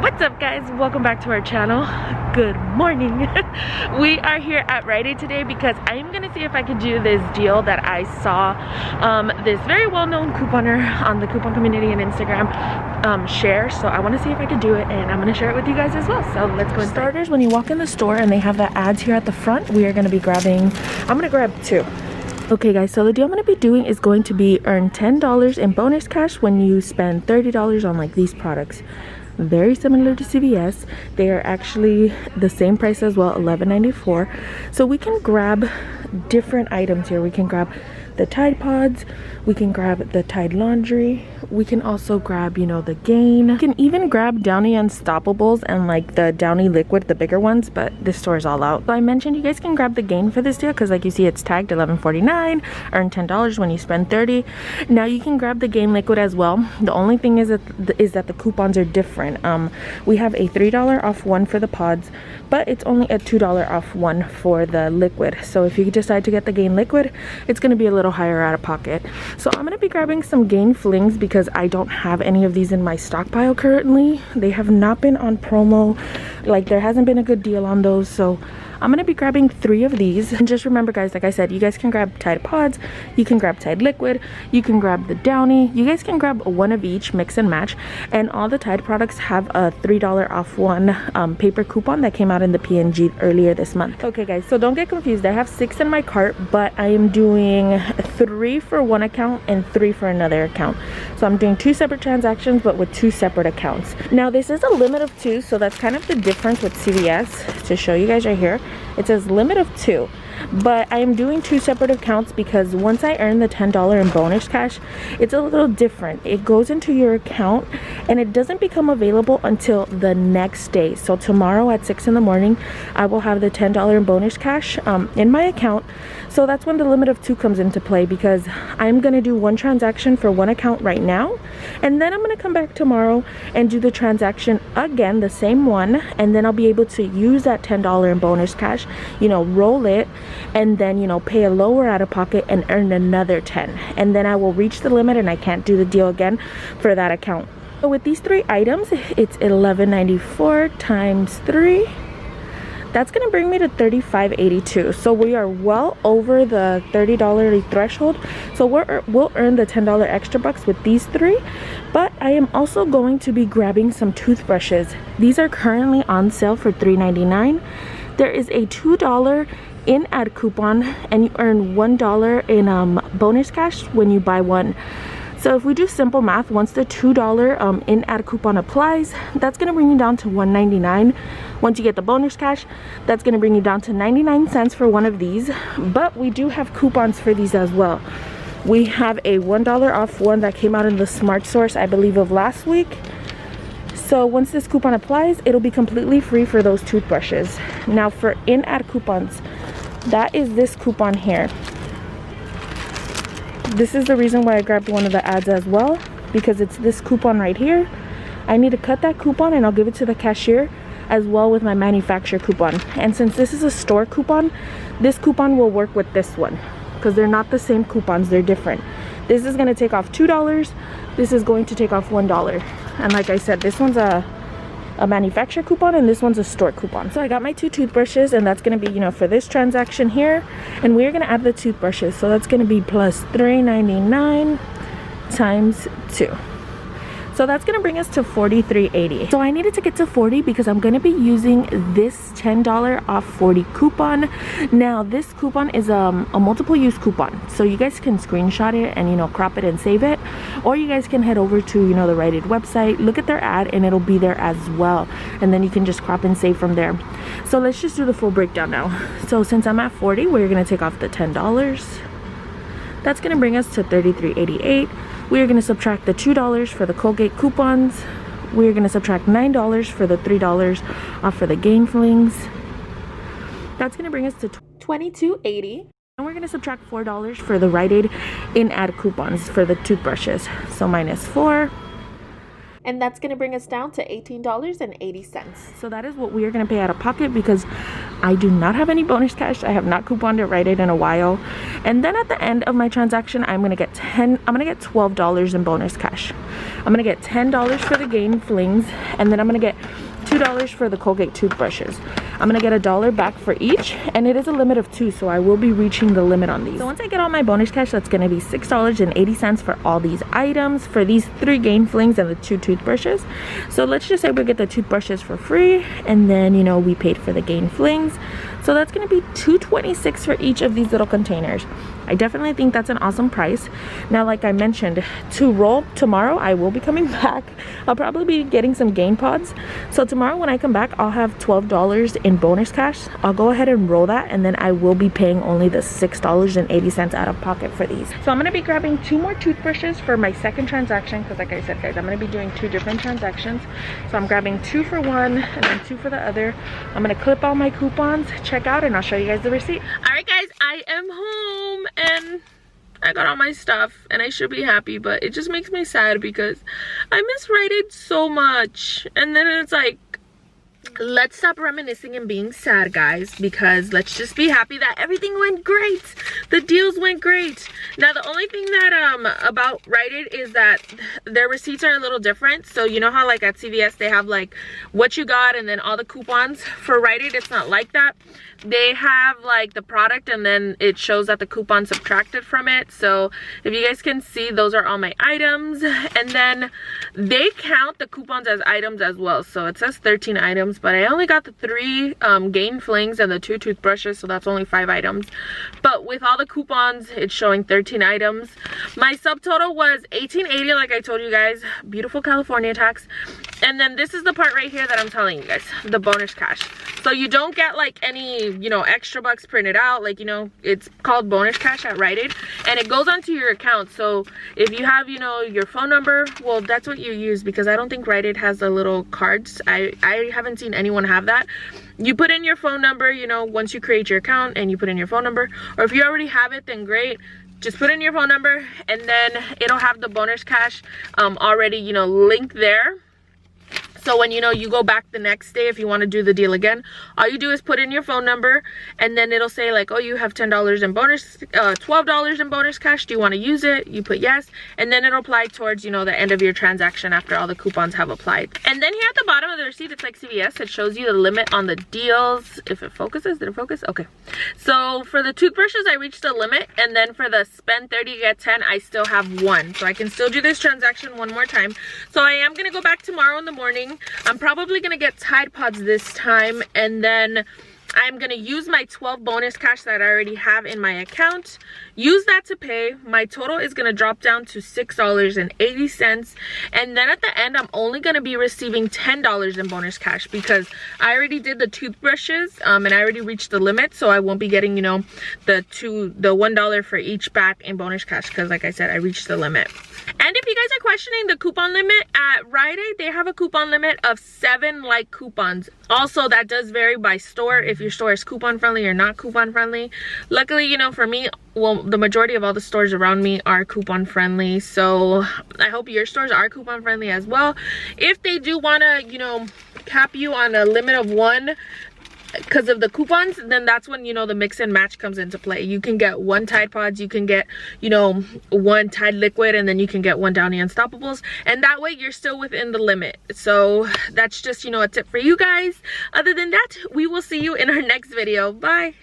What's up, guys? Welcome back to our channel. Good morning. We are here at Rite today because I'm gonna see if I could do this deal that I saw this very well-known couponer on the coupon community and Instagram share. So I want to see if I could do it, and I'm gonna share it with you guys as well. So let's go. Starters, when you walk in the store and they have the ads here at the front, we are gonna be grabbing, I'm gonna grab two. Okay guys, so the deal I'm going to be doing is going to be earn $10 in bonus cash when you spend $30 on like these products. Very similar to CVS. They are actually the same price as well, $11.94. So we can grab different items here. We can grab the Tide Pods, we can grab the Tide Laundry, we can also grab, you know, the Gain. You can even grab Downy Unstoppables and like the Downy Liquid, the bigger ones, but this store is all out. So I mentioned you guys can grab the Gain for this deal because like you see it's tagged $11.49, earn $10 when you spend $30. Now you can grab the Gain Liquid as well. The only thing is that the coupons are different. We have a $3 off one for the pods, but it's only a $2 off one for the liquid. So if you decide to get the Gain Liquid, it's going to be a little higher out of pocket. So I'm going to be grabbing some Gain Flings because I don't have any of these in my stockpile currently. They have not been on promo. Like there hasn't been a good deal on those, so I'm gonna be grabbing 3 of these. And just remember guys, like I said, you guys can grab Tide Pods, you can grab Tide Liquid, you can grab the Downy, you guys can grab one of each, mix and match. And all the Tide products have a $3 off one paper coupon that came out in the PNG earlier this month. Okay guys, so don't get confused, I have 6 in my cart, but I am doing 3 for one account and 3 for another account. So I'm doing 2 separate transactions but with 2 separate accounts. Now this is a limit of 2, so that's kind of the difference with CVS. To show you guys right here, it says limit of 2, but I am doing 2 separate accounts because once I earn the $10 in bonus cash, it's a little different. It goes into your account and it doesn't become available until the next day. So tomorrow at 6 in the morning, I will have the $10 in bonus cash in my account. So that's when the limit of 2 comes into play, because I'm going to do 1 transaction for 1 account right now, and then I'm going to come back tomorrow and do the transaction again, the same one, and then I'll be able to use that $10 in bonus cash, you know, roll it, and then, you know, pay a lower out of pocket and earn another 10, and then I will reach the limit and I can't do the deal again for that account. So with these 3 items, it's $11.94 times 3. That's gonna bring me to $35.82. So we are well over the $30 threshold. So we'll earn the $10 extra bucks with these 3. But I am also going to be grabbing some toothbrushes. These are currently on sale for $3.99. There is a $2 in-ad coupon, and you earn $1 in bonus cash when you buy one. So if we do simple math, once the $2 in-ad coupon applies, that's going to bring you down to $1.99. Once you get the bonus cash, that's going to bring you down to 99 cents for one of these. But we do have coupons for these as well. We have a $1 off one that came out in the Smart Source, I believe, of last week. So once this coupon applies, it'll be completely free for those toothbrushes. Now for in-ad coupons, that is this coupon here. This is the reason why I grabbed one of the ads as well, because it's this coupon right here. I need to cut that coupon and I'll give it to the cashier as well with my manufacturer coupon. And since this is a store coupon, this coupon will work with this one because they're not the same coupons, they're different. This is going to take off $2, this is going to take off $1. And like I said, this one's a manufacturer coupon and this one's a store coupon. So I got my 2 toothbrushes, and that's going to be, you know, for this transaction here, and we're going to add the toothbrushes, so that's going to be plus $3.99 times 2. So that's going to bring us to $43.80. So I needed to get to 40 because I'm going to be using this $10 off 40 coupon. Now this coupon is a multiple use coupon, so you guys can screenshot it and, you know, crop it and save it, or you guys can head over to, you know, the Rite website, look at their ad, and it'll be there as well, and then you can just crop and save from there. So let's just do the full breakdown now. So since I'm at 40, we're going to take off the $10. That's going to bring us to $33.88. We are going to subtract the $2 for the Colgate coupons. We are going to subtract $9 for the $3 off for the Gain Flings. That's going to bring us to $22.80. And we're going to subtract $4 for the Rite Aid in-ad coupons for the toothbrushes. So minus 4. And that's going to bring us down to $18.80. So that is what we are going to pay out of pocket because I do not have any bonus cash. I have not couponed at Rite Aid in a while. And then at the end of my transaction, I'm going to get $12 in bonus cash. I'm going to get $10 for the Gain Flings, and then I'm going to get $2 for the Colgate toothbrushes. I'm gonna get $1 back for each, and it is a limit of 2, so I will be reaching the limit on these. So once I get all my bonus cash, that's gonna be $6.80 for all these items, for these 3 Gain Flings and the 2 toothbrushes. So let's just say we get the toothbrushes for free, and then, you know, we paid for the Gain Flings. So that's gonna be $2.26 for each of these little containers. I definitely think that's an awesome price. Now, like I mentioned, to roll tomorrow, I will be coming back. I'll probably be getting some Gain Pods. So tomorrow when I come back, I'll have $12 in bonus cash. I'll go ahead and roll that, and then I will be paying only the $6.80 out of pocket for these. So I'm gonna be grabbing 2 more toothbrushes for my second transaction, because like I said, guys, I'm gonna be doing 2 different transactions. So I'm grabbing 2 for one and then 2 for the other. I'm gonna clip all my coupons, check out, and I'll show you guys the receipt. All right, guys, I am home and I got all my stuff, and I should be happy, but it just makes me sad because I miss Rite Aid so much. And then it's like, let's stop reminiscing and being sad, guys, because let's just be happy that everything went great. The deals went great. Now, the only thing that about Rite Aid is that their receipts are a little different. So you know how like at CVS they have like what you got and then all the coupons? For Rite Aid, it's not like that. They have like the product, and then it shows that the coupon subtracted from it. So if you guys can see, those are all my items, and then they count the coupons as items as well. So it says 13 items, but I only got the 3 Gain Flings and the 2 toothbrushes, so that's only 5 items. But with all the coupons, it's showing 13 items. My subtotal was $18.80, like I told you guys. Beautiful California tax. And then this is the part right here that I'm telling you guys, the bonus cash. So you don't get like any, you know, extra bucks printed out. Like, you know, it's called bonus cash at Rite Aid, and it goes onto your account. So if you have, you know, your phone number, well, that's what you use, because I don't think Rite Aid has the little cards. I haven't seen anyone have that. You put in your phone number, you know, once you create your account, and you put in your phone number, or if you already have it, then great. Just put in your phone number, and then it'll have the bonus cash already, you know, linked there. So when, you know, you go back the next day, if you want to do the deal again, all you do is put in your phone number, and then it'll say like, oh, you have $10 in bonus, $12 in bonus cash. Do you want to use it? You put yes, and then it'll apply towards, you know, the end of your transaction after all the coupons have applied. And then here at the bottom of the receipt, it's like CVS. It shows you the limit on the deals. If it focuses, did it focus? Okay. So for the toothbrushes, I reached the limit, and then for the spend 30 get 10, I still have 1. So I can still do this transaction one more time. So I am gonna go back tomorrow in the morning. I'm probably gonna get Tide Pods this time, and then I'm gonna use my 12 bonus cash that I already have in my account, use that to pay. My total is gonna drop down to $6.80, and then at the end I'm only gonna be receiving $10 in bonus cash because I already did the toothbrushes and I already reached the limit, so I won't be getting, you know, the $1 for each back in bonus cash, because like I said, I reached the limit. And if you guys are questioning the coupon limit at Rite Aid, they have a coupon limit of 7 like coupons. Also, that does vary by store, if your store is coupon friendly or not coupon friendly. Luckily, you know, for me, well, the majority of all the stores around me are coupon friendly, so I hope your stores are coupon friendly as well. If they do want to, you know, cap you on a limit of 1 because of the coupons, then that's when, you know, the mix and match comes into play. You can get 1 Tide Pods, you can get, you know, 1 Tide Liquid, and then you can get 1 Downy Unstoppables, and that way you're still within the limit. So that's just, you know, a tip for you guys. Other than that, we will see you in our next video. Bye.